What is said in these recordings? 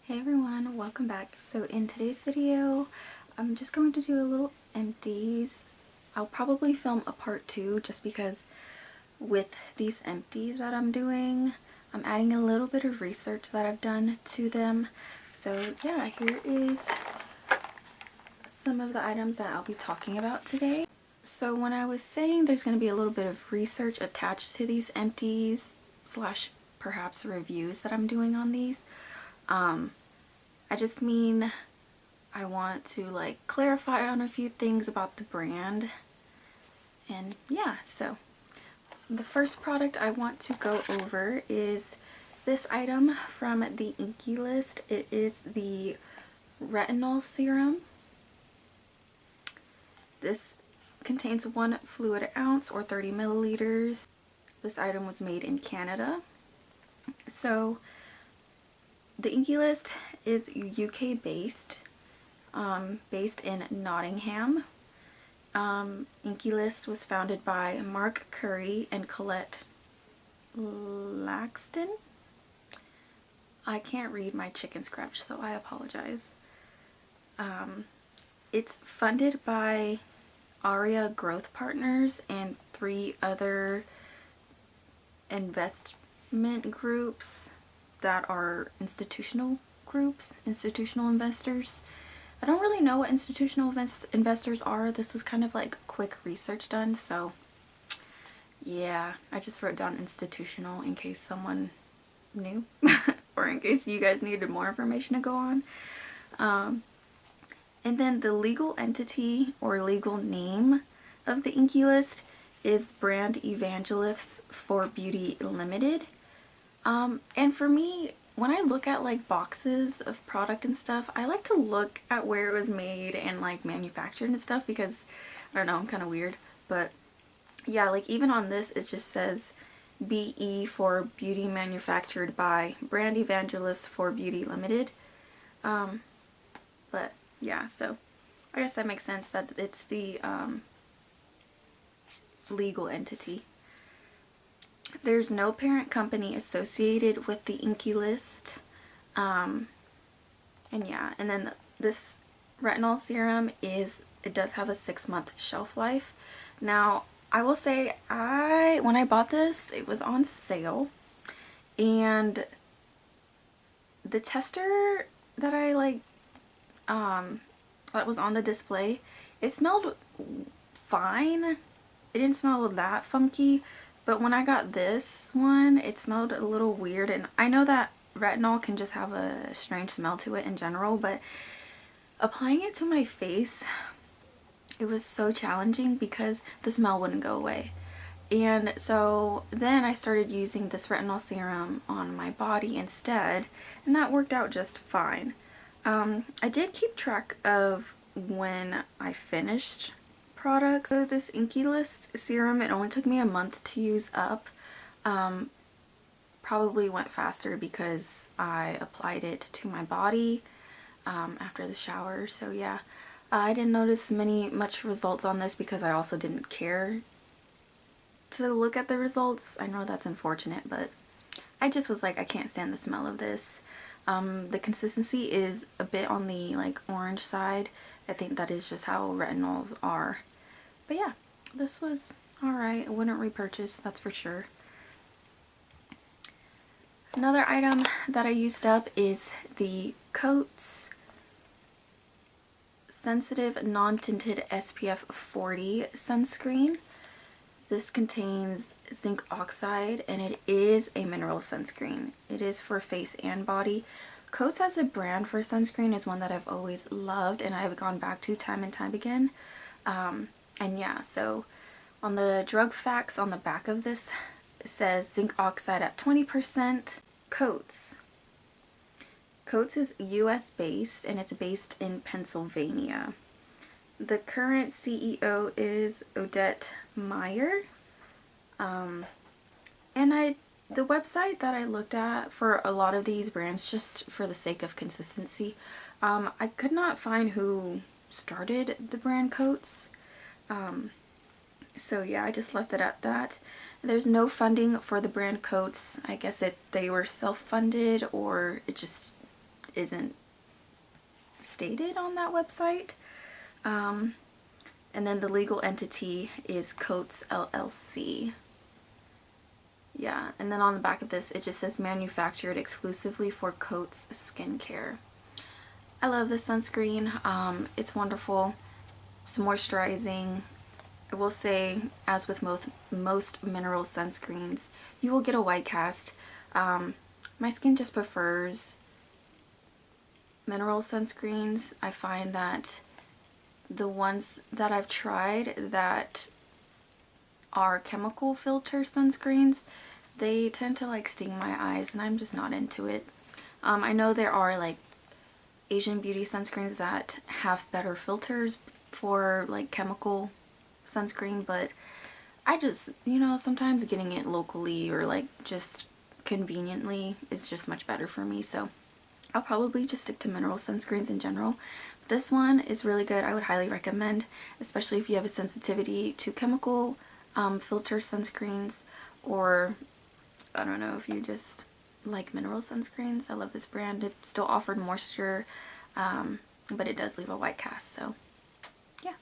Hey everyone, welcome back. So in today's video, I'm just going to do a little empties. I'll probably film a part 2 just because with these empties that I'm doing, I'm adding a little bit of research that I've done to them. So yeah, here is some of the items that I'll be talking about today. So when I was saying there's going to be a little bit of research attached to these empties slash perhaps reviews that I'm doing on these, I just mean I want to clarify on a few things about the brand. And yeah, so the first product I want to go over is this item from the Inky List. It is the retinol serum. This contains 1 fluid ounce or 30 milliliters. This item was made in Canada. So the Inky List is UK based, based in Nottingham. Inky List was founded by Mark Curry and Colette Laxton. I can't read my chicken scratch, so I apologize. It's funded by Aria Growth Partners and 3 other investment groups that are institutional groups, institutional investors. I don't really know what institutional investors are. This was kind of like quick research done, so yeah, I just wrote down institutional in case someone knew or in case you guys needed more information to go on. And then the legal entity or legal name of the Inky List is Brand Evangelists for Beauty Limited. And for me, when I look at boxes of product and stuff, I like to look at where it was made and manufactured and stuff because, I don't know, I'm kind of weird. But yeah, even on this it just says BE for Beauty Manufactured by Brand Evangelists for Beauty Limited. But yeah, so I guess that makes sense that it's the legal entity. There's no parent company associated with the Inky List. And yeah, and then this retinol serum it does have a 6-month shelf life. Now, I will say when I bought this, it was on sale, and the tester that that was on the display, it smelled fine. It didn't smell that funky. But when I got this one, it smelled a little weird, and I know that retinol can just have a strange smell to it in general, but applying it to my face, it was so challenging because the smell wouldn't go away. And so then I started using this retinol serum on my body instead, and that worked out just fine. I did keep track of when I finished products. So this Inky List serum, it only took me a month to use up. Probably went faster because I applied it to my body after the shower. So yeah, I didn't notice much results on this because I also didn't care to look at the results. I know that's unfortunate, but I just was like, I can't stand the smell of this. The consistency is a bit on the orange side. I think that is just how retinols are. But yeah, this was alright. I wouldn't repurchase, that's for sure. Another item that I used up is the Coats Sensitive Non-Tinted SPF 40 sunscreen. This contains zinc oxide, and it is a mineral sunscreen. It is for face and body. Coats as a brand for sunscreen is one that I've always loved and I've gone back to time and time again. And yeah, so on the drug facts on the back of this, it says zinc oxide at 20%. Coats is US based, and it's based in Pennsylvania. The current CEO is Odette Meyer. And the website that I looked at for a lot of these brands, just for the sake of consistency, I could not find who started the brand Coats. So yeah, I just left it at that. There's no funding for the brand Coats. I guess they were self-funded, or it isn't stated on that website. And then the legal entity is Coats LLC. Yeah, and then on the back of this it just says manufactured exclusively for Coats Skincare. I love this sunscreen. It's wonderful. It's moisturizing. I will say, as with most mineral sunscreens, you will get a white cast. My skin just prefers mineral sunscreens. I find that the ones that I've tried that are chemical filter sunscreens, they tend to like sting my eyes, and I'm just not into it. I know there are like Asian beauty sunscreens that have better filters for like chemical sunscreen, but I just, you know, sometimes getting it locally or like just conveniently is just much better for me. So I'll probably just stick to mineral sunscreens in general. This one is really good. I would highly recommend, especially if you have a sensitivity to chemical filter sunscreens, or I don't know, if you just like mineral sunscreens. I love this brand. It still offered moisture, but it does leave a white cast, so yeah,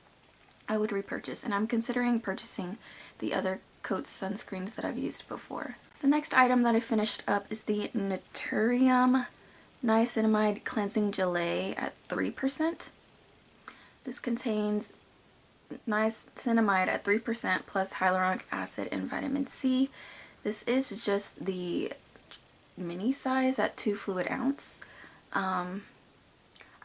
I would repurchase, and I'm considering purchasing the other Coats sunscreens that I've used before. The next item that I finished up is the Naturium Niacinamide Cleansing Gelée at 3%. This contains niacinamide at 3% plus hyaluronic acid and vitamin C. This is just the mini size at 2 fluid ounce. I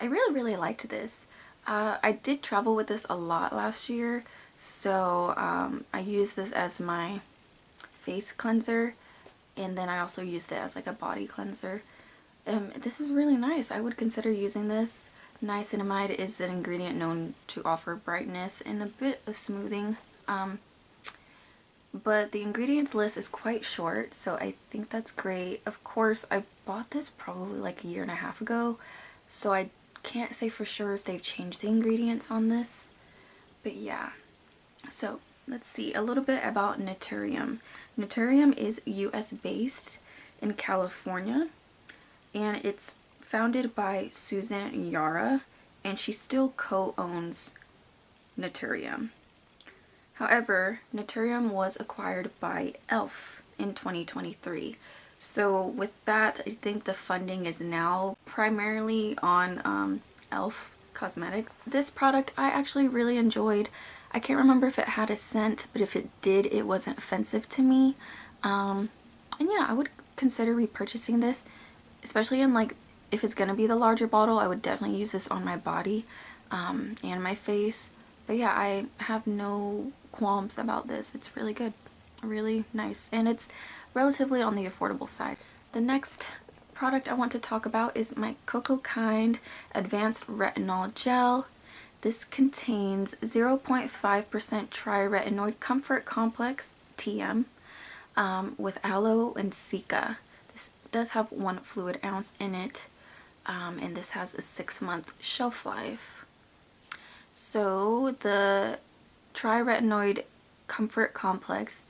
really liked this. I did travel with this a lot last year, so I used this as my face cleanser, and then I also used it as like a body cleanser. This is really nice. I would consider using this. Niacinamide is an ingredient known to offer brightness and a bit of smoothing, but the ingredients list is quite short, so I think that's great. Of course, I bought this probably like a year and a half ago, so I can't say for sure if they've changed the ingredients on this, but yeah. So let's see a little bit about Naturium. Naturium is US based in California, and it's founded by Susan Yara, and she still co-owns Naturium. However, Naturium was acquired by e.l.f. in 2023. So with that, I think the funding is now primarily on e.l.f. Cosmetic. This product I actually really enjoyed. I can't remember if it had a scent, but if it did, it wasn't offensive to me. And yeah, I would consider repurchasing this, especially in like, if it's gonna be the larger bottle, I would definitely use this on my body and my face. But yeah, I have no qualms about this. It's really good, really nice, and it's relatively on the affordable side. The next product I want to talk about is my Cocoa Kind Advanced Retinol Gel. This contains 0.5% triretinoid comfort complex, TM, with aloe and cica. This does have 1 fluid ounce in it, and this has a 6-month shelf life. So the triretinoid comfort complex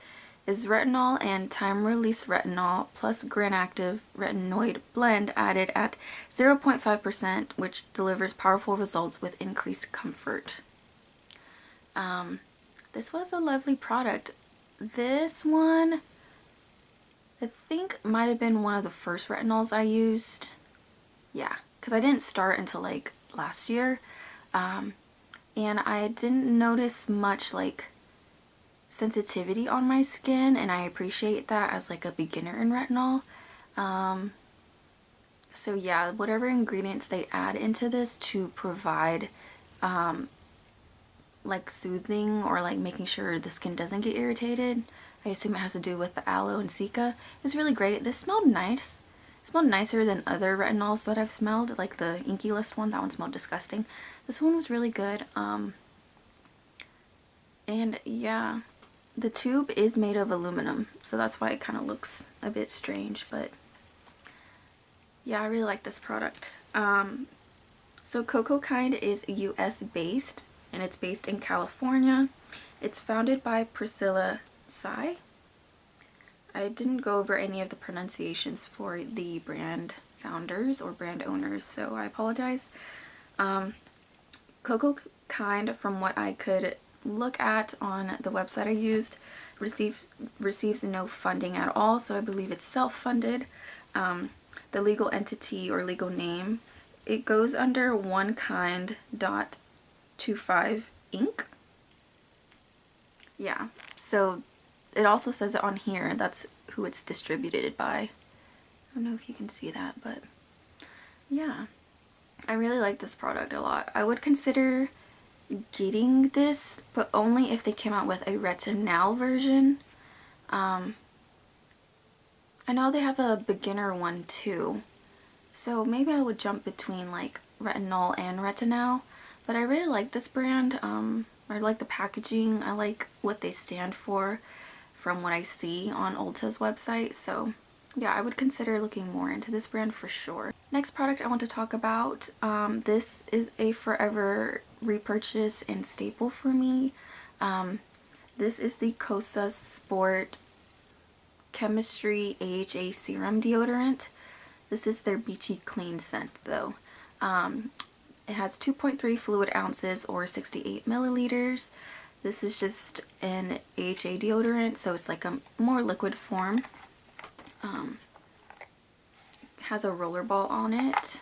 is retinol and time-release retinol plus Gran-Active retinoid blend added at 0.5%, which delivers powerful results with increased comfort. This was a lovely product. This one, I think, might have been one of the first retinols I used. Yeah, because I didn't start until like last year. And I didn't notice much like sensitivity on my skin, and I appreciate that as like a beginner in retinol. So yeah, whatever ingredients they add into this to provide like soothing or like making sure the skin doesn't get irritated, I assume it has to do with the aloe and cica, is really great. This smelled nice. It smelled nicer than other retinols that I've smelled, like the Inky List one. That one smelled disgusting. This one was really good. And yeah, the tube is made of aluminum, so that's why it kind of looks a bit strange, but yeah, I really like this product. So Cocoa Kind is US based, and it's based in California. It's founded by Priscilla Tsai. I didn't go over any of the pronunciations for the brand founders or brand owners, so I apologize. Cocoa Kind, from what I could look at on the website I used, receives no funding at all, so I believe it's self-funded. The legal entity or legal name, it goes under onekind.25 Inc. Yeah, so it also says it on here. That's who it's distributed by. I don't know if you can see that, but yeah. I really like this product a lot. I would consider getting this, but only if they came out with a retinol version. I know they have a beginner one too, so maybe I would jump between like retinol and retinol, but I really like this brand. I like the packaging, I like what they stand for from what I see on Ulta's website, so yeah, I would consider looking more into this brand for sure. Next product I want to talk about, this is a forever repurchase and staple for me. This is the Kosas Sport Chemistry AHA Serum Deodorant. This is their Beachy Clean scent though. It has 2.3 fluid ounces or 68 milliliters. This is just an AHA deodorant, so it's like a more liquid form. Has a roller ball on it,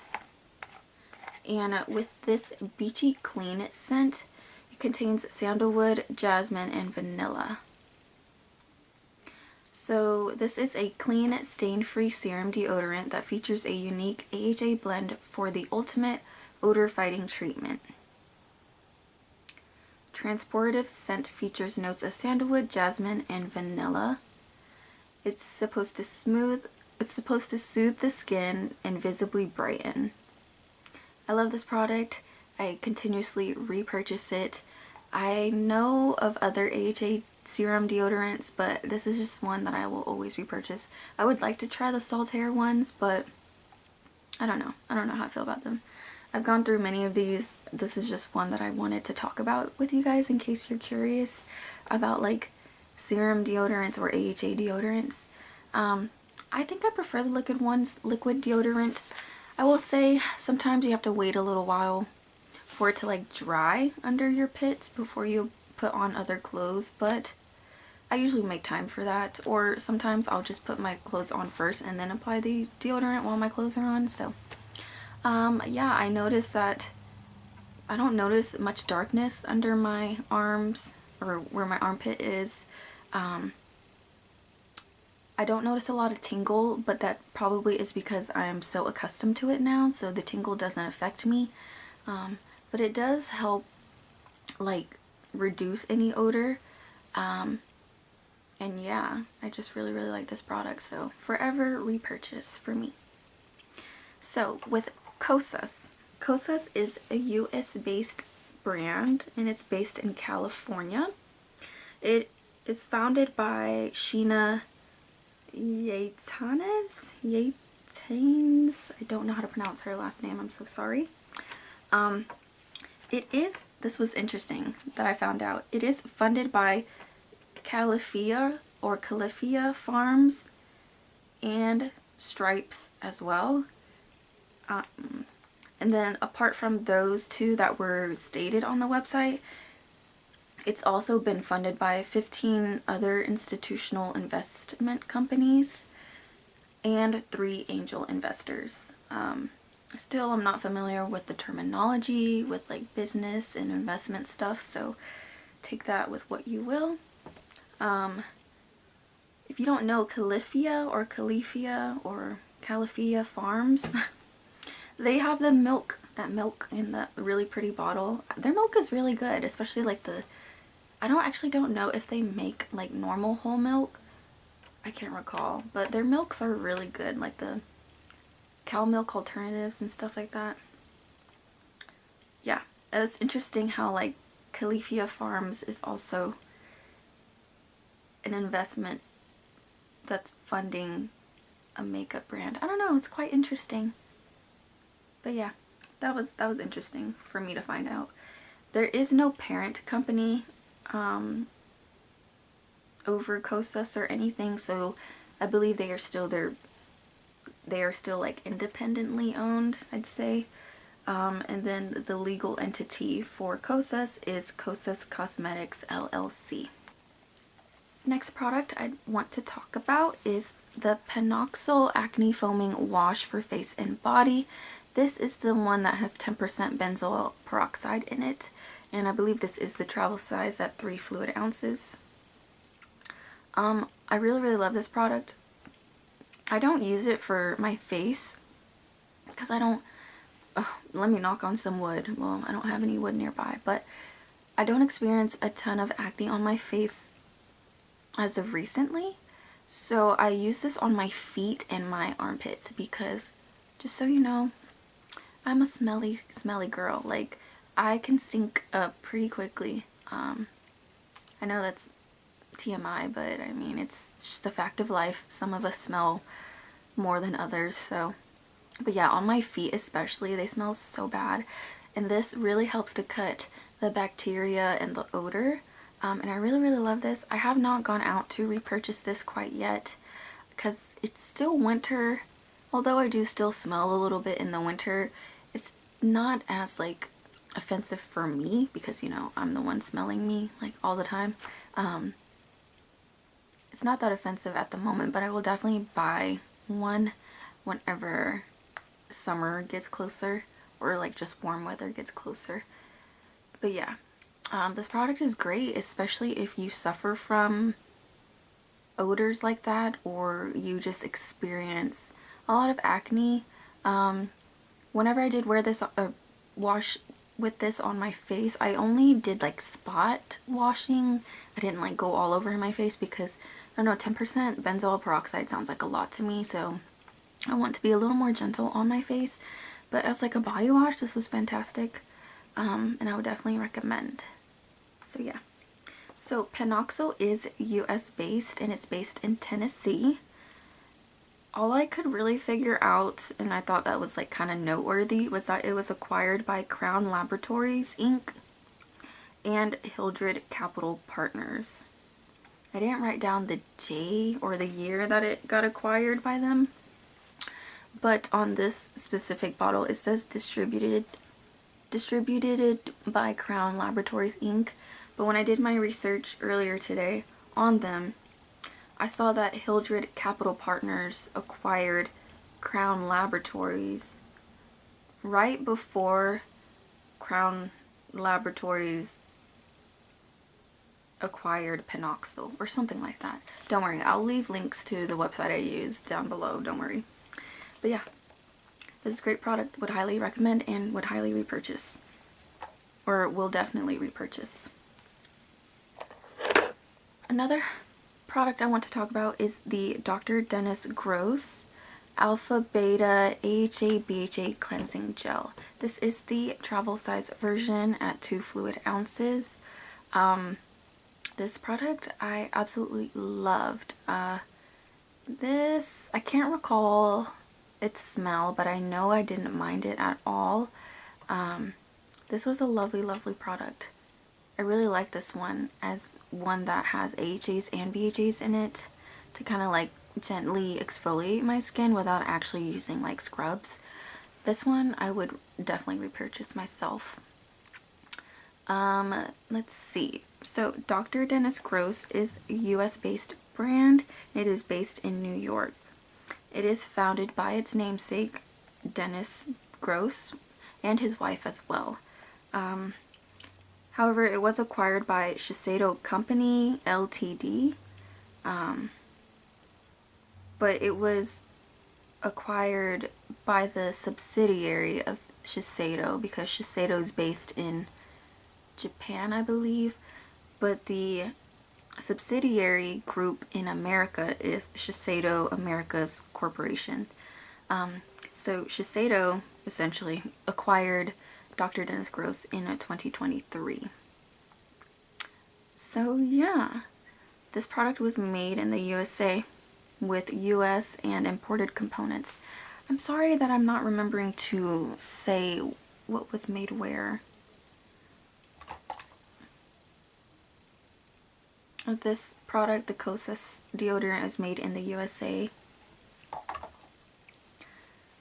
and with this Beachy Clean scent, it contains sandalwood, jasmine, and vanilla. So this is a clean, stain-free serum deodorant that features a unique AHA blend for the ultimate odor-fighting treatment. Transportive scent features notes of sandalwood, jasmine, and vanilla. It's supposed to soothe the skin and visibly brighten. I love this product. I continuously repurchase it. I know of other AHA serum deodorants, but this is just one that I will always repurchase. I would like to try the Saltaire ones, but I don't know. I don't know how I feel about them. I've gone through many of these. This is just one that I wanted to talk about with you guys in case you're curious about like serum deodorants or AHA deodorants. I think I prefer the liquid deodorants. I will say sometimes you have to wait a little while for it to like dry under your pits before you put on other clothes, but I usually make time for that, or sometimes I'll just put my clothes on first and then apply the deodorant while my clothes are on. So yeah, I noticed that I don't notice much darkness under my arms or where my armpit is. I don't notice a lot of tingle, but that probably is because I'm so accustomed to it now, so the tingle doesn't affect me. But it does help like reduce any odor. And yeah, I just really like this product, so forever repurchase for me. So with Kosas. Kosas is a US based brand and it's based in California. It is founded by Sheena Yaitanes? I don't know how to pronounce her last name, I'm so sorry. This was interesting that I found out. It is funded by Califia Farms and Stripes as well. And then apart from those two that were stated on the website, it's also been funded by 15 other institutional investment companies and 3 angel investors. Still, I'm not familiar with the terminology with like business and investment stuff, so take that with what you will. If you don't know Califia Farms, they have that milk in the really pretty bottle. Their milk is really good, especially like I don't know if they make like normal whole milk. I can't recall, but their milks are really good, like the cow milk alternatives and stuff like that. Yeah, it's interesting how like Califia Farms is also an investment that's funding a makeup brand. I don't know, it's quite interesting. But yeah, that was interesting for me to find out. There is no parent company over Kosas or anything, so I believe they are still their they are still like independently owned, I'd say. And then the legal entity for Kosas is Kosas Cosmetics LLC. Next product I want to talk about is the Panoxyl Acne Foaming Wash for Face and Body. This is the one that has 10% benzoyl peroxide in it, and I believe this is the travel size at 3 fluid ounces. I really love this product. I don't use it for my face because I don't, let me knock on some wood. Well, I don't have any wood nearby, but I don't experience a ton of acne on my face as of recently. So I use this on my feet and my armpits because, just so you know, I'm a smelly girl. Like, I can stink up pretty quickly. I know that's TMI, but I mean, it's just a fact of life. Some of us smell more than others, so. But yeah, on my feet especially, they smell so bad. And this really helps to cut the bacteria and the odor. And I really love this. I have not gone out to repurchase this quite yet because it's still winter. Although I do still smell a little bit in the winter, it's not as like offensive for me because, you know, I'm the one smelling me like all the time. It's not that offensive at the moment, but I will definitely buy one whenever summer gets closer or like just warm weather gets closer. But yeah, this product is great, especially if you suffer from odors like that or you just experience a lot of acne. Whenever I did wear this wash with this on my face, I only did like spot washing. I didn't like go all over my face because, I don't know, 10% benzoyl peroxide sounds like a lot to me, so I want to be a little more gentle on my face. But as like a body wash, this was fantastic, and I would definitely recommend. So yeah. So Panoxyl is US based and it's based in Tennessee. All I could really figure out, and I thought that was like kind of noteworthy, was that it was acquired by Crown Laboratories Inc. and Hildred Capital Partners. I didn't write down the J or the year that it got acquired by them, but on this specific bottle it says distributed by Crown Laboratories Inc. But when I did my research earlier today on them, I saw that Hildred Capital Partners acquired Crown Laboratories right before Crown Laboratories acquired Panoxyl or something like that. Don't worry, I'll leave links to the website I used down below, don't worry. But yeah, this is a great product, would highly recommend and would highly repurchase. Or will definitely repurchase. Another product I want to talk about is the Dr. Dennis Gross Alpha Beta AHA BHA Cleansing Gel. This is the travel size version at 2 fluid ounces. This product I absolutely loved. This, I can't recall its smell, but I know I didn't mind it at all. This was a lovely product. I really like this one as one that has AHAs and BHAs in it to kind of like gently exfoliate my skin without actually using like scrubs. This one I would definitely repurchase myself. Let's see. So Dr. Dennis Gross is a US based brand. It is based in New York. It is founded by its namesake, Dennis Gross, and his wife as well. However, it was acquired by Shiseido Company Ltd. But it was acquired by the subsidiary of Shiseido because Shiseido is based in Japan, I believe. But the subsidiary group in America is Shiseido Americas Corporation. So Shiseido essentially acquired Dr. Dennis Gross in 2023. So yeah, this product was made in the USA with US and imported components. I'm sorry that I'm not remembering to say what was made where. This product, the Kosas deodorant, is made in the USA.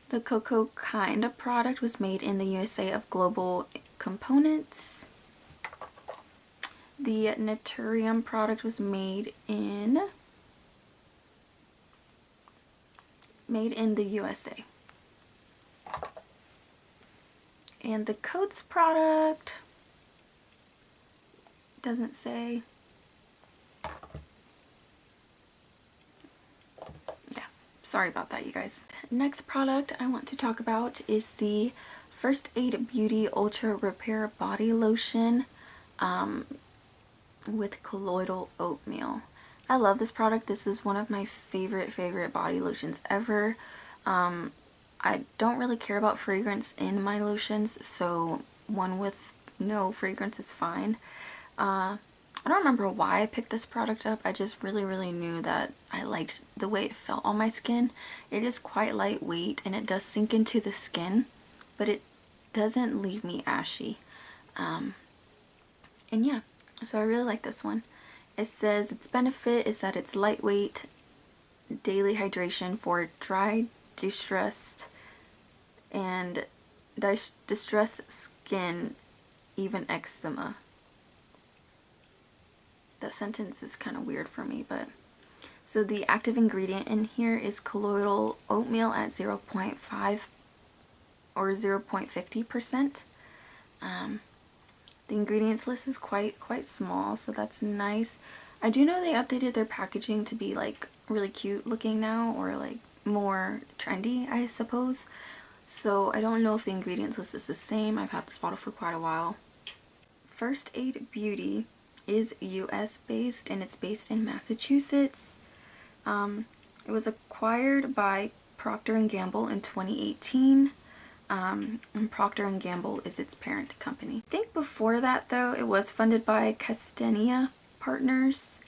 The Cocoa Kind product was made in the USA of Global Components. The Naturium product was made in the USA. And the Coats product doesn't say. Yeah, sorry about that, you guys. Next product I want to talk about is the First Aid Beauty Ultra Repair Body Lotion with colloidal oatmeal. I love this product. This is one of my favorite body lotions ever. I don't really care about fragrance in my lotions, so one with no fragrance is fine. I don't remember why I picked this product up. I just really knew that I liked the way it felt on my skin. It is quite lightweight and it does sink into the skin, but it doesn't leave me ashy. And yeah, so I really like this one. It says its benefit is that it's lightweight, daily hydration for dry, distressed skin, even eczema. That sentence is kind of weird for me, but so the active ingredient in here is colloidal oatmeal at 0.5 or 0.50%. The ingredients list is quite small, so that's nice. I do know they updated their packaging to be like really cute looking now, or like more trendy, I suppose. So I don't know if the ingredients list is the same. I've had this bottle for quite a while. First Aid Beauty is US based and it's based in Massachusetts. It was acquired by Procter & Gamble in 2018. And Procter & Gamble is its parent company. I think before that though, it was funded by Castenia Partners.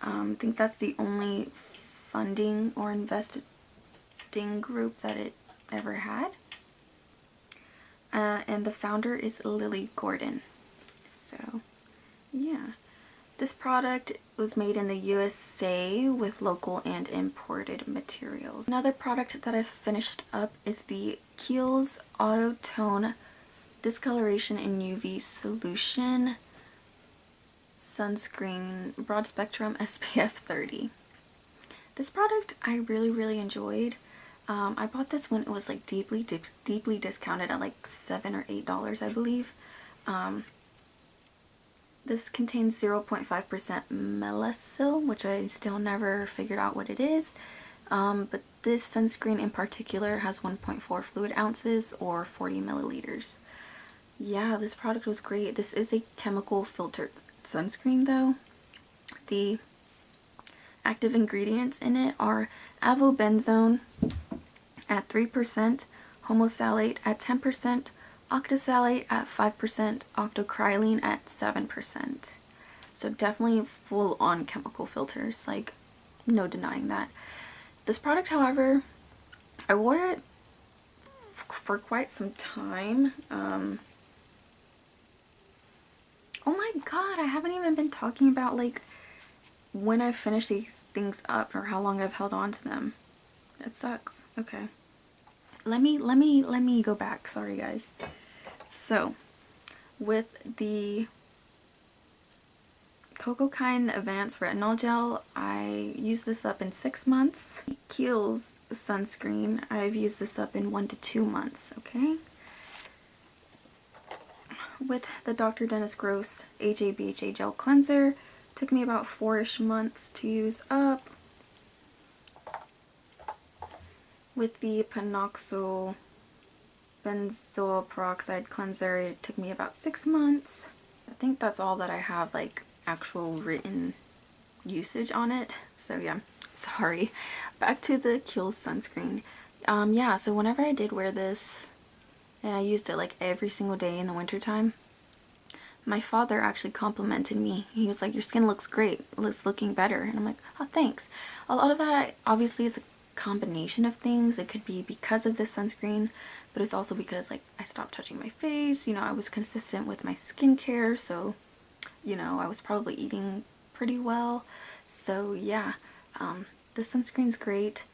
I think that's the only funding or investing group that it ever had. And the founder is Lily Gordon. So yeah, this product was made in the USA with local and imported materials. Another product that I've finished up is the Kiehl's Auto Tone Discoloration in UV Solution Sunscreen Broad Spectrum SPF 30. This product I really enjoyed. I bought this when it was like deeply discounted at like $7 or $8, I believe. This contains 0.5% melasil, which I still never figured out what it is. But this sunscreen in particular has 1.4 fluid ounces or 40 milliliters. Yeah, this product was great. This is a chemical filtered sunscreen though. The active ingredients in it are avobenzone at 3%, homosalate at 10%, octosalate at 5%, octocrylene at 7%. So definitely full on chemical filters, like no denying that. This product, however, I wore it for quite some time. Oh my god, I haven't even been talking about like when I finish these things up or how long I've held on to them. That sucks. Okay. Let me go back. Sorry guys. So, with the Cocoa Kind Advanced Retinol Gel, I used this up in 6 months. Kiehl's sunscreen, I've used this up in 1 to 2 months, okay? With the Dr. Dennis Gross HA/BHA Gel Cleanser, took me about 4-ish months to use up. With the Panoxyl benzoyl peroxide cleanser, it took me about 6 months. I think that's all that I have like actual written usage on it. So yeah, sorry. Back to the Kiehl's sunscreen. Yeah, so whenever I did wear this and I used it like every single day in the wintertime, my father actually complimented me. He was like, your skin looks great, it's looking better. And I'm like, oh thanks. A lot of that obviously is a combination of things. It could be because of this sunscreen, but it's also because like I stopped touching my face, you know, I was consistent with my skincare, so you know, I was probably eating pretty well. So yeah, the sunscreen's great.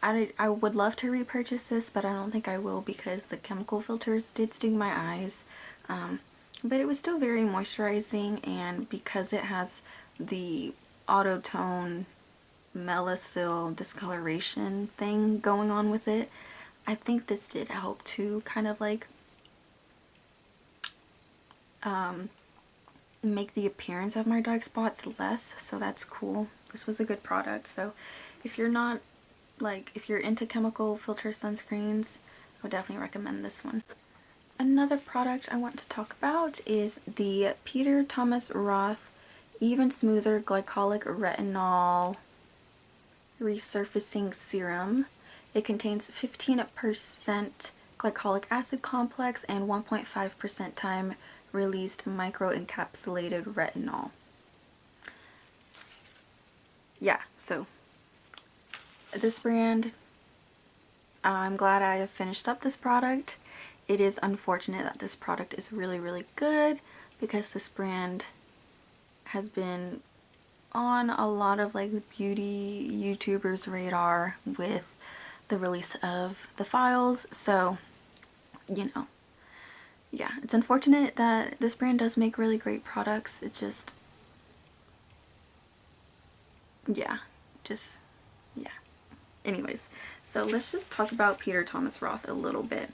I would love to repurchase this, but I don't think I will because the chemical filters did sting my eyes. But it was still very moisturizing, and because it has the auto tone Melasil discoloration thing going on with it, I think this did help to kind of like make the appearance of my dark spots less, so that's cool. This was a good product. So if you're not like, if you're into chemical filter sunscreens, I would definitely recommend this one. Another product I want to talk about is the Peter Thomas Roth Even Smoother Glycolic Retinol Resurfacing Serum. It contains 15% glycolic acid complex and 1.5% time released microencapsulated retinol. Yeah, so this brand, I'm glad I have finished up this product. It is unfortunate that this product is really, really good because this brand has been on a lot of like beauty YouTubers' radar with the release of the files, so you know, yeah, it's unfortunate that this brand does make really great products. It's just, yeah, anyways, so let's just talk about Peter Thomas Roth a little bit.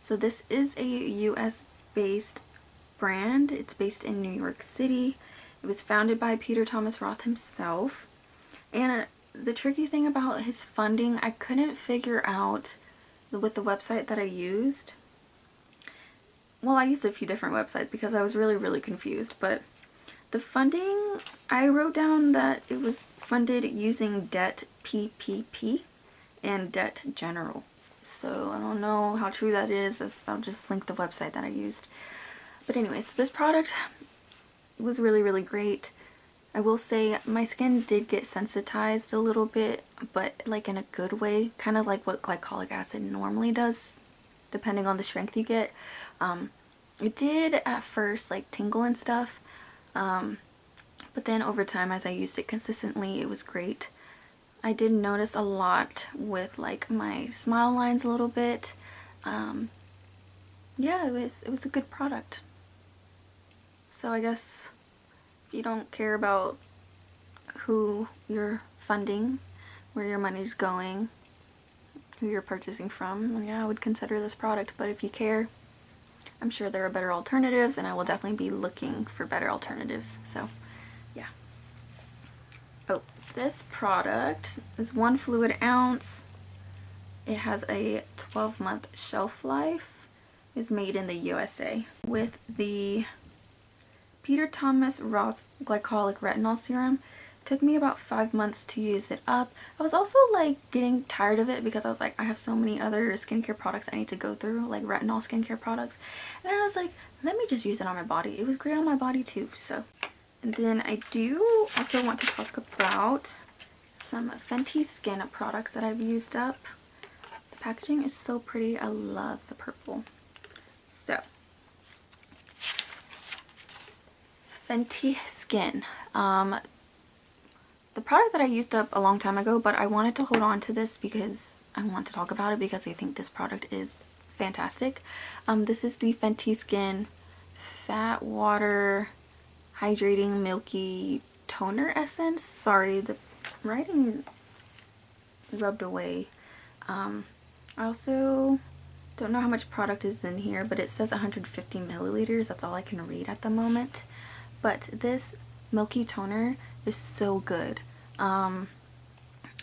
So this is a US based brand. It's based in New York City. It was founded by Peter Thomas Roth himself, and the tricky thing about his funding, I couldn't figure out with the website that I used. Well, I used a few different websites because I was really, really confused, but the funding, I wrote down that it was funded using debt PPP and debt general. So I don't know how true that is. I'll just link the website that I used. But anyways, this product was really, really great. I will say my skin did get sensitized a little bit, but like in a good way, kind of like what glycolic acid normally does, depending on the strength you get. It did at first like tingle and stuff, but then over time as I used it consistently, it was great. I did notice a lot with like my smile lines a little bit. Yeah, it was a good product. So I guess if you don't care about who you're funding, where your money's going, who you're purchasing from, yeah, I would consider this product. But if you care, I'm sure there are better alternatives, and I will definitely be looking for better alternatives. So yeah. Oh, this product is 1 fluid ounce. It has a 12-month shelf life. It's made in the USA. With the Peter Thomas Roth Glycolic Retinol Serum, it took me about 5 months to use it up. I was also like getting tired of it because I was like, I have so many other skincare products I need to go through, like retinol skincare products. And I was like, let me just use it on my body. It was great on my body too, so. And then I do also want to talk about some Fenty Skin products that I've used up. The packaging is so pretty. I love the purple. So, Fenty Skin. The product that I used up a long time ago, but I wanted to hold on to this because I want to talk about it because I think this product is fantastic. This is the Fenty Skin Fat Water Hydrating Milky Toner Essence. Sorry, the writing rubbed away. I also don't know how much product is in here, but it says 150 milliliters. That's all I can read at the moment. But this milky toner is so good. Let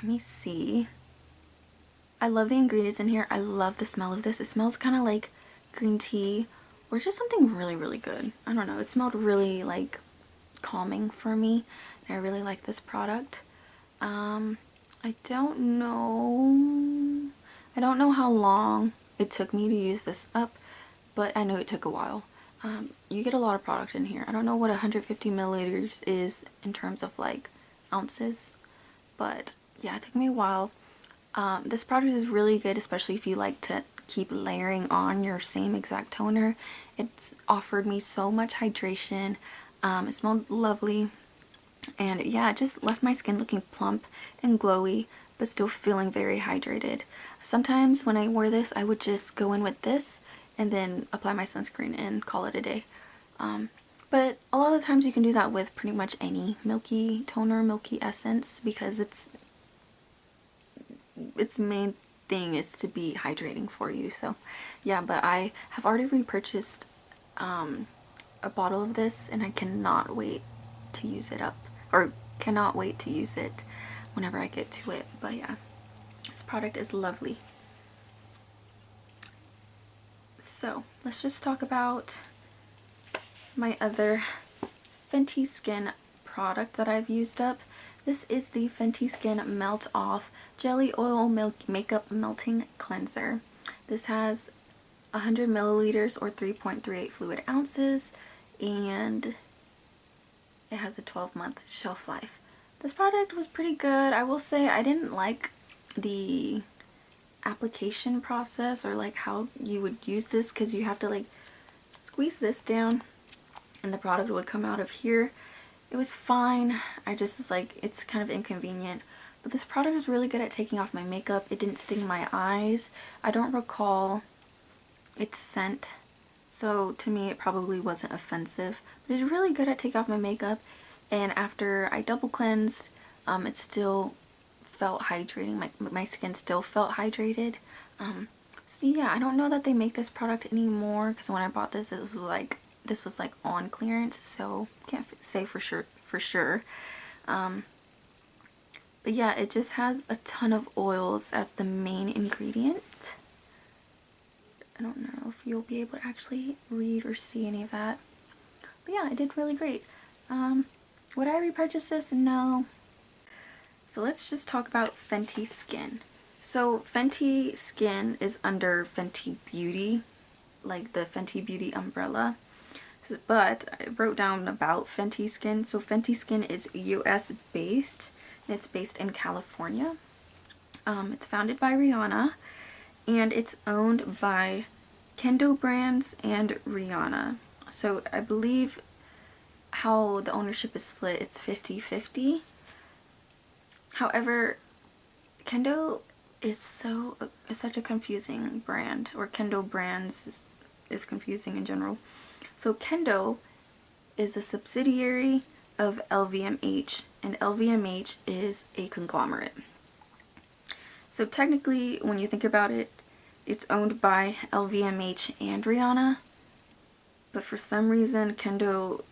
me see. I love the ingredients in here. I love the smell of this. It smells kind of like green tea or just something really, really good. I don't know. It smelled really like calming for me. I really like this product. I don't know how long it took me to use this up, but I know it took a while. You get a lot of product in here. I don't know what 150 milliliters is in terms of like ounces, but yeah, it took me a while. This product is really good, especially if you like to keep layering on your same exact toner. It's offered me so much hydration. It smelled lovely, and yeah, it just left my skin looking plump and glowy but still feeling very hydrated. Sometimes when I wore this, I would just go in with this and then apply my sunscreen and call it a day. But a lot of the times you can do that with pretty much any milky toner, milky essence, because its main thing is to be hydrating for you. So yeah, but I have already repurchased a bottle of this, and I cannot wait to use it up, or cannot wait to use it whenever I get to it. But yeah, this product is lovely. So let's just talk about my other Fenty Skin product that I've used up. This is the Fenty Skin Melt Off Jelly Oil Makeup Melting Cleanser. This has 100 milliliters or 3.38 fluid ounces, and it has a 12-month shelf life. This product was pretty good. I will say I didn't like the application process, or like how you would use this, because you have to like squeeze this down and the product would come out of here. It was fine. I just was like, it's kind of inconvenient. But this product is really good at taking off my makeup. It didn't sting my eyes. I don't recall its scent, so to me it probably wasn't offensive. But it's really good at taking off my makeup, and after I double cleansed, it still felt hydrating. My skin still felt hydrated. So yeah, I don't know that they make this product anymore, because when I bought this, it was like, this was like on clearance, so can't say for sure. But yeah, it just has a ton of oils as the main ingredient. I don't know if you'll be able to actually read or see any of that. But yeah, it did really great. Would I repurchase this? No. So let's just talk about Fenty Skin. So Fenty Skin is under Fenty Beauty, like the Fenty Beauty umbrella. So, but I wrote down about Fenty Skin. So Fenty Skin is US based. It's based in California. It's founded by Rihanna, and it's owned by Kendo Brands and Rihanna. So I believe how the ownership is split, it's 50-50. However, Kendo is such a confusing brand, or Kendo Brands is confusing in general. So Kendo is a subsidiary of LVMH, and LVMH is a conglomerate. So technically, when you think about it, it's owned by LVMH and Rihanna, but for some reason Kendo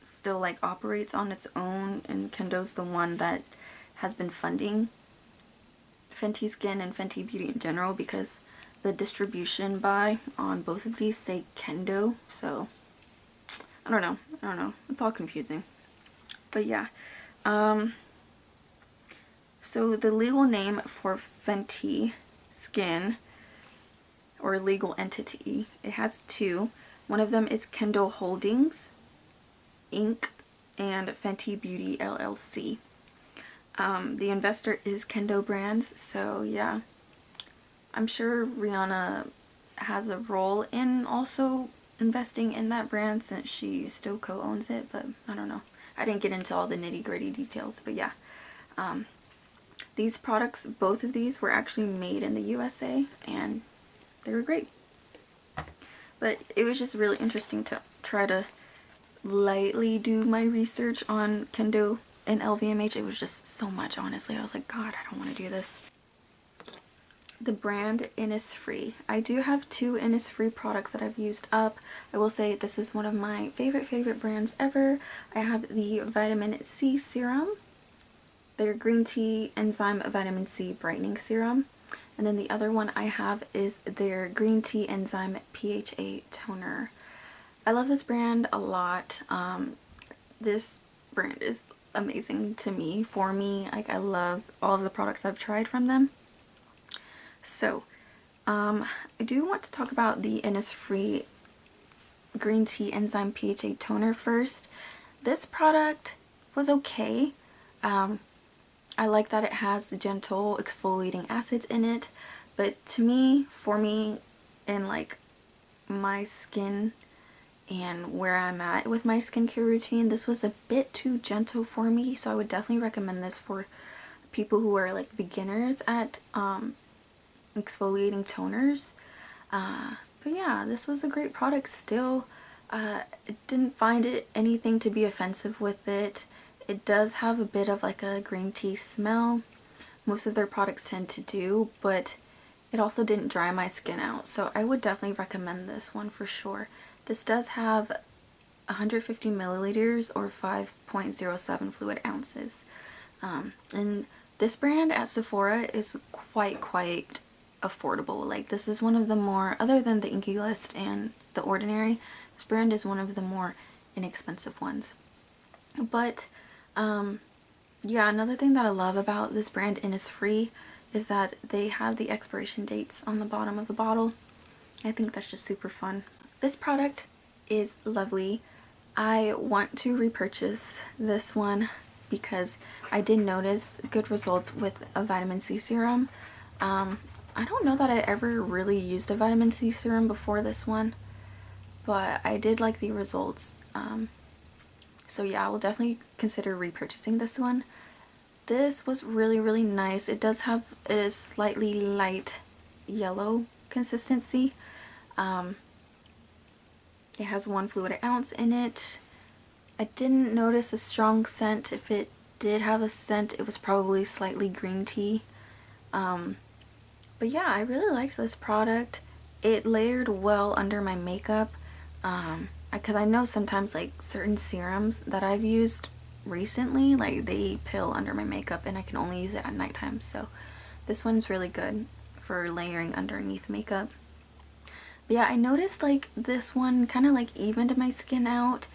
still like operates on its own, and Kendo's the one that has been funding Fenty Skin and Fenty Beauty in general, because the distribution buy on both of these say Kendo. So I don't know, it's all confusing. But yeah, so the legal name for Fenty Skin, or legal entity, it has two. One of them is Kendo Holdings Inc. and Fenty Beauty LLC. The investor is Kendo Brands, so yeah, I'm sure Rihanna has a role in also investing in that brand, since she still co-owns it, but I don't know. I didn't get into all the nitty-gritty details, but yeah. These products, both of these, were actually made in the USA, and they were great. But it was just really interesting to try to lightly do my research on Kendo and LVMH. It was just so much, honestly. I was like, God, I don't want to do this. The brand Innisfree. I do have two Innisfree products that I've used up. I will say this is one of my favorite brands ever. I have the Vitamin C Serum, their Green Tea Enzyme Vitamin C Brightening Serum. And then the other one I have is their Green Tea Enzyme PHA Toner. I love this brand a lot. This brand is amazing to me, for me. Like, I love all of the products I've tried from them. So, I do want to talk about the Innisfree Green Tea Enzyme PHA Toner first. This product was okay. I like that it has gentle exfoliating acids in it, but to me, for me, in like my skin and where I'm at with my skincare routine, this was a bit too gentle for me, so I would definitely recommend this for people who are like beginners at exfoliating toners. But yeah, this was a great product still. I didn't find anything to be offensive with it. It does have a bit of like a green tea smell. Most of their products tend to do, but it also didn't dry my skin out. So I would definitely recommend this one for sure. This does have 150 milliliters or 5.07 fluid ounces. And this brand at Sephora is quite affordable. Like, this is one of the more, other than the Inky List and The Ordinary, this brand is one of the more inexpensive ones. But yeah, another thing that I love about this brand, Innisfree, is that they have the expiration dates on the bottom of the bottle. I think that's just super fun. This product is lovely. I want to repurchase this one because I did notice good results with a vitamin C serum. I don't know that I ever really used a vitamin C serum before this one, but I did like the results. So yeah, I will definitely consider repurchasing this one. This was really nice. It does have a slightly light yellow consistency. It has 1 fluid ounce in it. I didn't notice a strong scent. If it did have a scent, it was probably slightly green tea. But yeah, I really liked this product. It layered well under my makeup. Because I know sometimes like certain serums that I've used recently, like they pill under my makeup and I can only use it at nighttime. So this one's really good for layering underneath makeup. But yeah, I noticed like this one kind of like evened my skin out,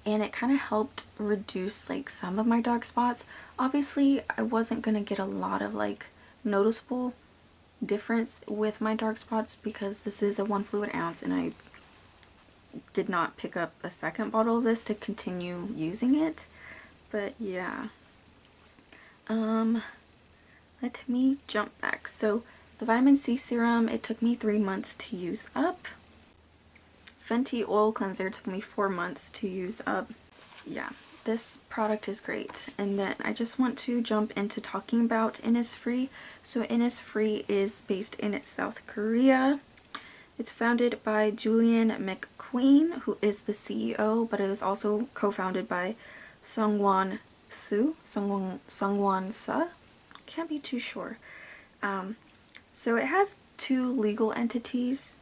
and it kind of helped reduce like some of my dark spots. Obviously, I wasn't gonna get a lot of like noticeable difference with my dark spots because this is a 1 fluid ounce and I did not pick up a second bottle of this to continue using it. But yeah, let me jump back. So the vitamin C serum, it took me 3 months to use up. Fenty oil cleanser took me 4 months to use up. Yeah, this product is great. And then I just want to jump into talking about Innisfree. So Innisfree is based in South Korea. It's founded by Julian McQueen, who is the CEO, but it was also co-founded by Sungwon Sa. Can't be too sure. So it has 2 legal entities.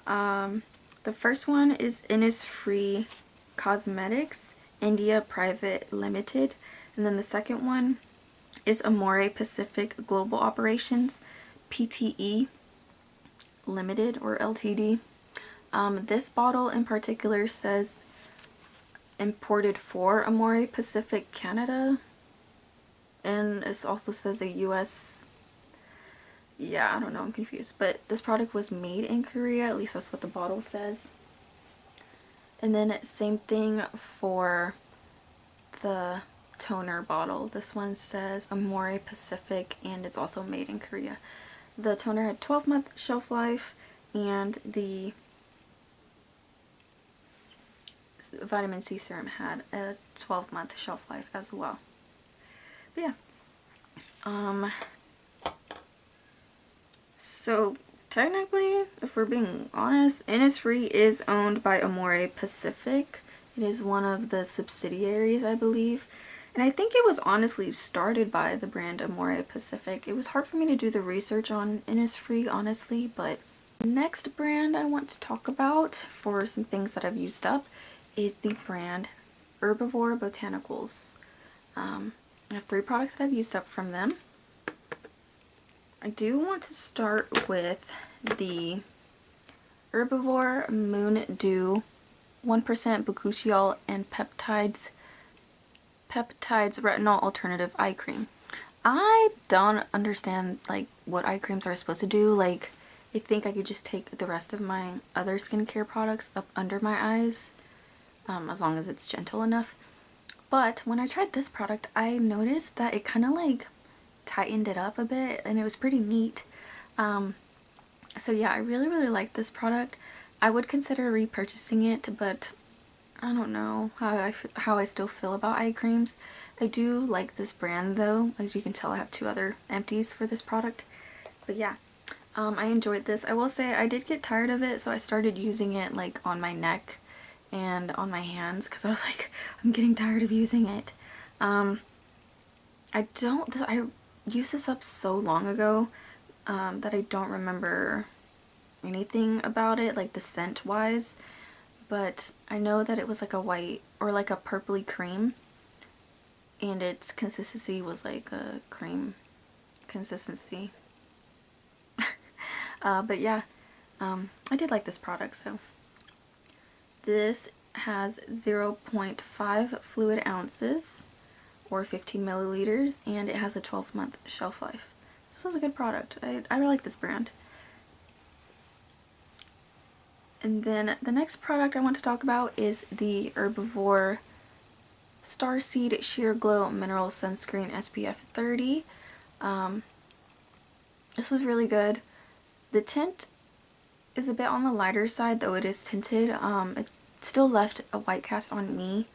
The first one is Innisfree Cosmetics India Private Limited, and then the second one is Amore Pacific Global Operations PTE Limited or LTD. This bottle in particular says imported for Amore Pacific Canada, and it also says a US. Yeah, I don't know, I'm confused, but this product was made in Korea, at least that's what the bottle says. And then same thing for the toner bottle. This one says Amore Pacific and it's also made in Korea. The toner had 12-month shelf life, and the vitamin C serum had a 12-month shelf life as well. But yeah. So technically, if we're being honest, Innisfree is owned by Amore Pacific. It is one of the subsidiaries, I believe. And I think it was honestly started by the brand Amore Pacific. It was hard for me to do the research on Innisfree, honestly, but the next brand I want to talk about for some things that I've used up is the brand Herbivore Botanicals. I have 3 products that I've used up from them. I do want to start with the Herbivore Moon Dew 1% bakuchiol and peptides retinol alternative eye cream. I don't understand like what eye creams are supposed to do. Like, I think I could just take the rest of my other skincare products up under my eyes, as long as it's gentle enough. But when I tried this product, I noticed that it kind of like tightened it up a bit, and it was pretty neat. So yeah, I really like this product. I would consider repurchasing it, but I don't know how I still feel about eye creams. I do like this brand though. As you can tell, I have 2 other empties for this product. But yeah, I enjoyed this. I will say I did get tired of it, so I started using it like on my neck and on my hands because I was like, I'm getting tired of using it. I used this up so long ago that I don't remember anything about it, like the scent wise, but I know that it was like a white or like a purpley cream, and its consistency was like a cream consistency. But yeah, I did like this product. So this has 0.5 fluid ounces or 15 milliliters, and it has a 12-month shelf life. This was a good product. I really like this brand. And then the next product I want to talk about is the Herbivore Starseed Sheer Glow Mineral Sunscreen SPF 30. This was really good. The tint is a bit on the lighter side, though it is tinted. It still left a white cast on me,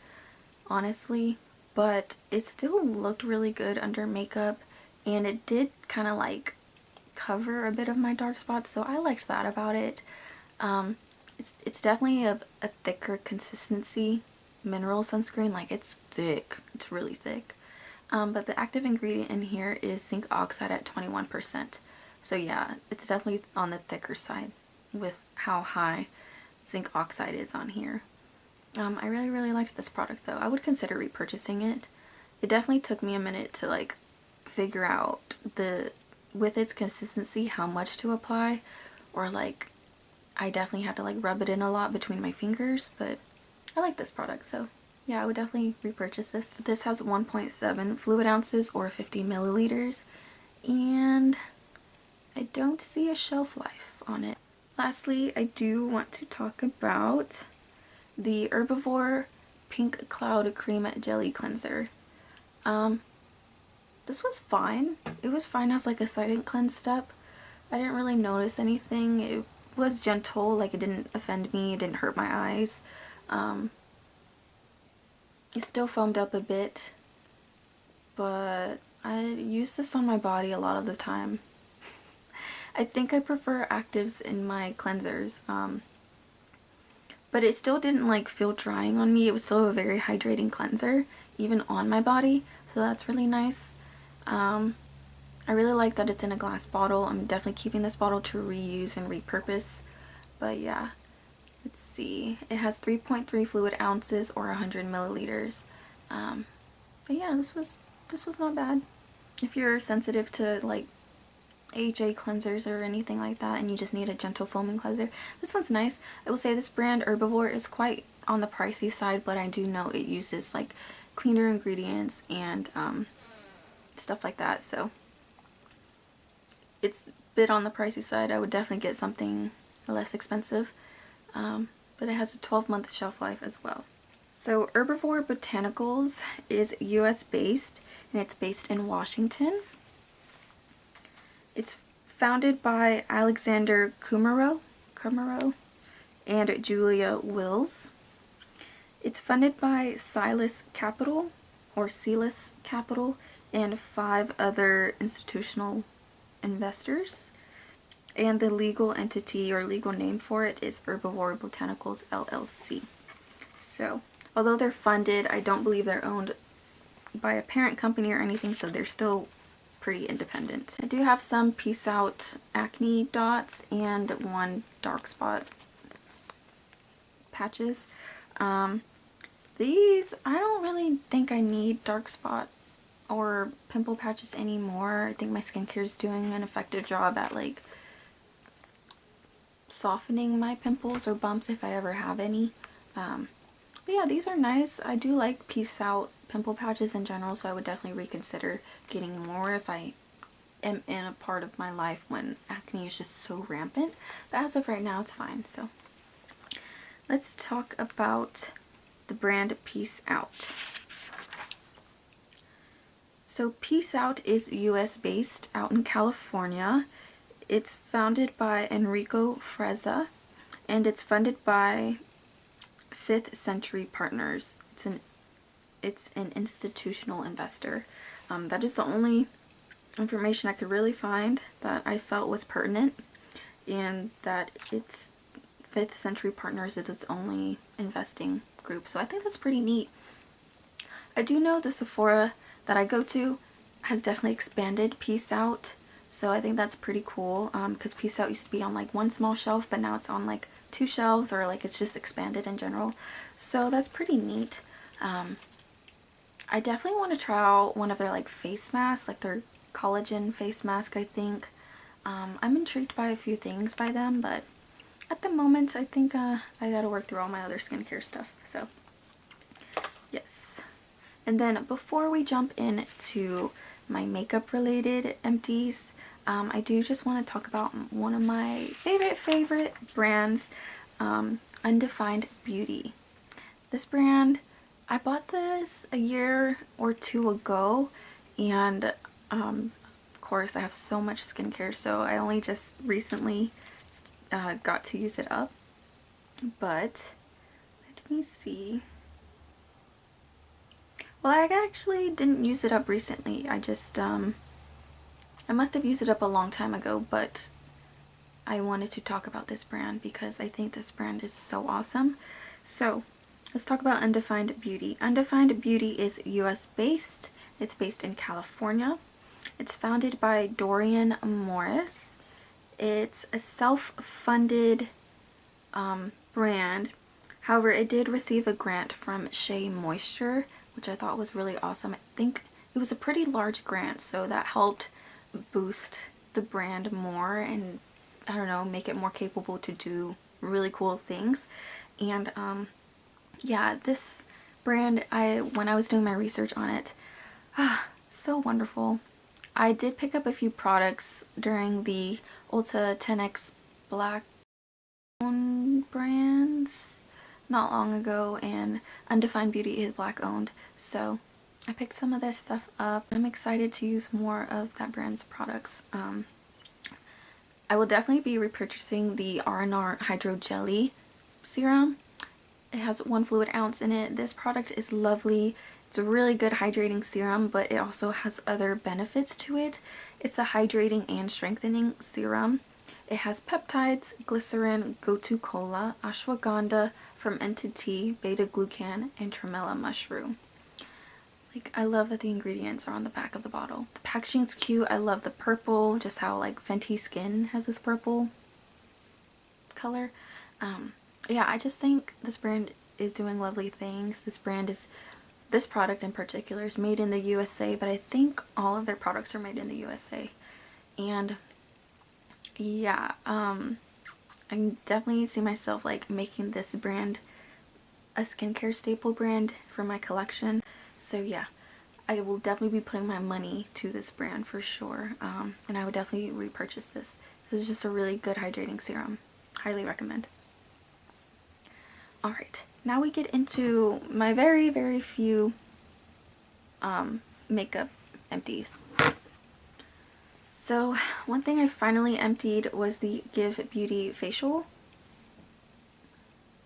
honestly, but it still looked really good under makeup, and it did kind of like cover a bit of my dark spots, so I liked that about it. It's definitely a thicker consistency mineral sunscreen. Like, it's thick. It's really thick. But the active ingredient in here is zinc oxide at 21%. So yeah, it's definitely on the thicker side with how high zinc oxide is on here. I really liked this product though. I would consider repurchasing it. It definitely took me a minute to like figure out with its consistency how much to apply, or like I definitely had to like rub it in a lot between my fingers, but I like this product, so yeah, I would definitely repurchase this. This has 1.7 fluid ounces or 50 milliliters, and I don't see a shelf life on it. Lastly, I do want to talk about the Herbivore Pink Cloud Cream Jelly Cleanser. This was fine. It was fine as like a second cleanse step. I didn't really notice anything. It was gentle, like it didn't offend me, it didn't hurt my eyes. It still foamed up a bit, but I use this on my body a lot of the time. I think I prefer actives in my cleansers, but it still didn't like feel drying on me. It was still a very hydrating cleanser, even on my body, so that's really nice. I really like that it's in a glass bottle. I'm definitely keeping this bottle to reuse and repurpose, but yeah. Let's see, it has 3.3 fluid ounces or 100 milliliters. But yeah, this was not bad. If you're sensitive to like AHA cleansers or anything like that and you just need a gentle foaming cleanser, this one's nice. I will say this brand Herbivore is quite on the pricey side, but I do know it uses like cleaner ingredients and stuff like that, so it's a bit on the pricey side. I would definitely get something less expensive. But it has a 12-month shelf life as well. So Herbivore Botanicals is US based, and it's based in Washington. It's founded by Alexander Kumaro and Julia Wills. It's funded by Silas Capital and 5 other institutional investors. And the legal entity or legal name for it is Herbivore Botanicals LLC. So, although they're funded, I don't believe they're owned by a parent company or anything, so they're still pretty independent. I do have some Peace Out acne dots and 1 dark spot patches. These, I don't really think I need dark spot or pimple patches anymore. I think my skincare is doing an effective job at like softening my pimples or bumps if I ever have any. But yeah, these are nice. I do like Peace Out pimple patches in general, so I would definitely reconsider getting more if I am in a part of my life when acne is just so rampant. But as of right now, it's fine. So let's talk about the brand Peace Out. So Peace Out is US based out in California. It's founded by Enrico Frezza, and it's funded by 5th Century Partners. It's an institutional investor. That is the only information I could really find that I felt was pertinent, and that it's 5th Century Partners is its only investing group. So I think that's pretty neat. I do know the Sephora that I go to has definitely expanded Peace Out, so I think that's pretty cool, because Peace Out used to be on like one small shelf, but now it's on like 2 shelves, or like it's just expanded in general. So that's pretty neat. I definitely want to try out one of their like face masks, like their collagen face mask, I think. I'm intrigued by a few things by them, but at the moment I think I gotta work through all my other skincare stuff, so yes. And then before we jump into my makeup related empties, I do just want to talk about one of my favorite brands, Undefined Beauty. This brand, I bought this a year or 2 ago, and of course I have so much skincare, so I only just recently got to use it up. But let me see. Well, I actually didn't use it up recently. I just, I must have used it up a long time ago, but I wanted to talk about this brand because I think this brand is so awesome. So, let's talk about Undefined Beauty. Undefined Beauty is US based. It's based in California. It's founded by Dorian Morris. It's a self-funded brand. However, it did receive a grant from Shea Moisture, which I thought was really awesome. I think it was a pretty large grant, so that helped boost the brand more and, I don't know, make it more capable to do really cool things. And yeah, this brand, when I was doing my research on it, so wonderful. I did pick up a few products during the Ulta 10X Black owned brands not long ago, and Undefined Beauty is Black owned, so I picked some of their stuff up. I'm excited to use more of that brand's products. I will definitely be repurchasing the R&R Hydro Jelly serum. It has 1 fluid ounce in it. This product is lovely. It's a really good hydrating serum, but it also has other benefits to it. It's a hydrating and strengthening serum. It has peptides, glycerin, gotu kola, ashwagandha, fermented tea, beta-glucan, and tremella mushroom. Like, I love that the ingredients are on the back of the bottle. The packaging's cute. I love the purple, just how like Fenty Skin has this purple color. Yeah, I just think this brand is doing lovely things. This product in particular is made in the USA, but I think all of their products are made in the USA. And yeah, I definitely see myself like making this brand a skincare staple brand for my collection. So yeah, I will definitely be putting my money to this brand for sure. And I would definitely repurchase this. This is just a really good hydrating serum. Highly recommend. Alright, now we get into my very few makeup empties. So one thing I finally emptied was the Give Beauty facial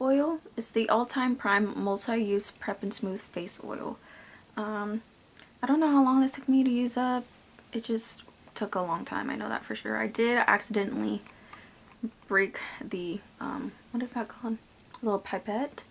oil. It's the All-Time Prime Multi-Use Prep and Smooth Face Oil. I don't know how long this took me to use up. It just took a long time, I know that for sure. I did accidentally break the, what is that called? A little pipette.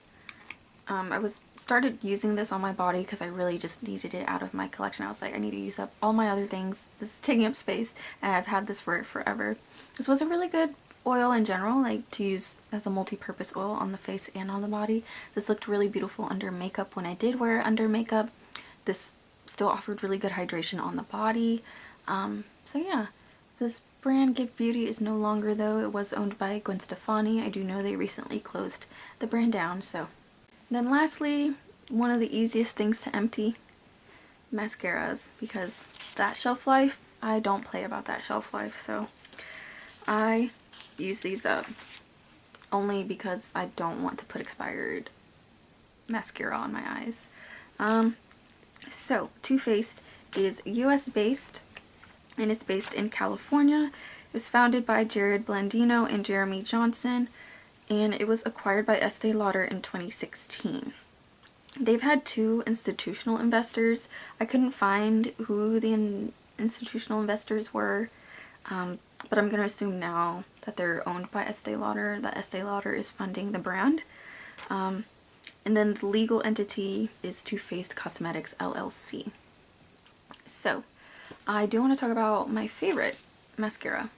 I started using this on my body because I really just needed it out of my collection. I was like, I need to use up all my other things. This is taking up space, and I've had this for forever. This was a really good oil in general, like to use as a multi-purpose oil on the face and on the body. This looked really beautiful under makeup when I did wear it under makeup. This still offered really good hydration on the body. So yeah, this brand Give Beauty is no longer, though. It was owned by Gwen Stefani. I do know they recently closed the brand down, so. Then lastly, one of the easiest things to empty, mascaras, because that shelf life, I don't play about that shelf life, so I use these up only because I don't want to put expired mascara on my eyes. So Too Faced is US based, and it's based in California. It was founded by Jared Blandino and Jeremy Johnson, and it was acquired by Estee Lauder in 2016. They've had 2 institutional investors. I couldn't find who the institutional investors were, but I'm going to assume now that they're owned by Estee Lauder, that Estee Lauder is funding the brand. And then the legal entity is Too Faced Cosmetics LLC. So, I do want to talk about my favorite mascara.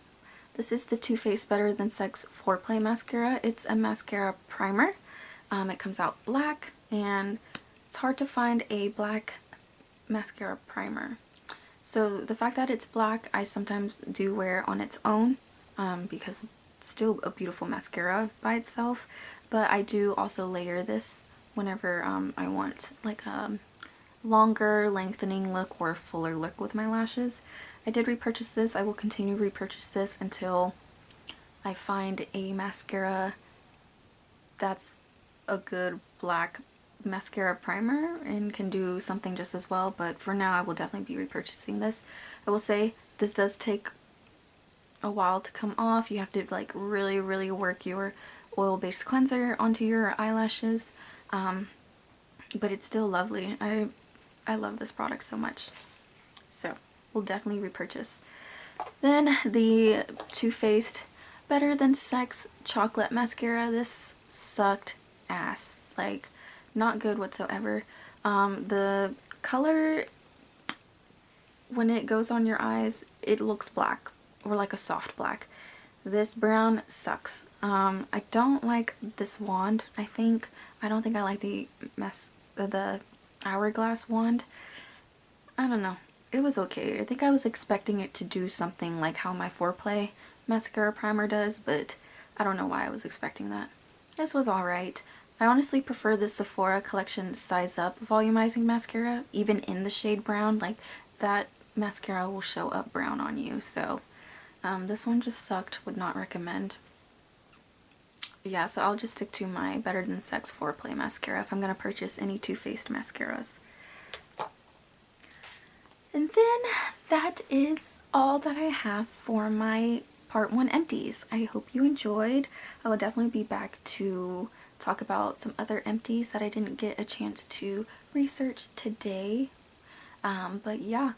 This is the Too Faced Better Than Sex Foreplay Mascara. It's a mascara primer. It comes out black, and it's hard to find a black mascara primer. So the fact that it's black, I sometimes do wear on its own, because it's still a beautiful mascara by itself, but I do also layer this whenever I want like a longer lengthening look or fuller look with my lashes. I did repurchase this. I will continue to repurchase this until I find a mascara that's a good black mascara primer and can do something just as well, but for now I will definitely be repurchasing this. I will say this does take a while to come off. You have to like really work your oil-based cleanser onto your eyelashes, but it's still lovely. I love this product so much, so we'll definitely repurchase. Then the Too Faced Better Than Sex Chocolate Mascara. This sucked ass. Like, not good whatsoever. The color, when it goes on your eyes, it looks black, or like a soft black. This brown sucks. I don't like this wand. I don't think I like the hourglass wand. I don't know. It was okay. I think I was expecting it to do something like how my Foreplay mascara primer does, but I don't know why I was expecting that. This was alright. I honestly prefer the Sephora Collection Size Up Volumizing Mascara, even in the shade brown. Like, that mascara will show up brown on you, so this one just sucked. Would not recommend. Yeah, so I'll just stick to my Better Than Sex Foreplay mascara if I'm going to purchase any Too Faced mascaras. And then that is all that I have for my Part 1 empties. I hope you enjoyed. I will definitely be back to talk about some other empties that I didn't get a chance to research today. But yeah,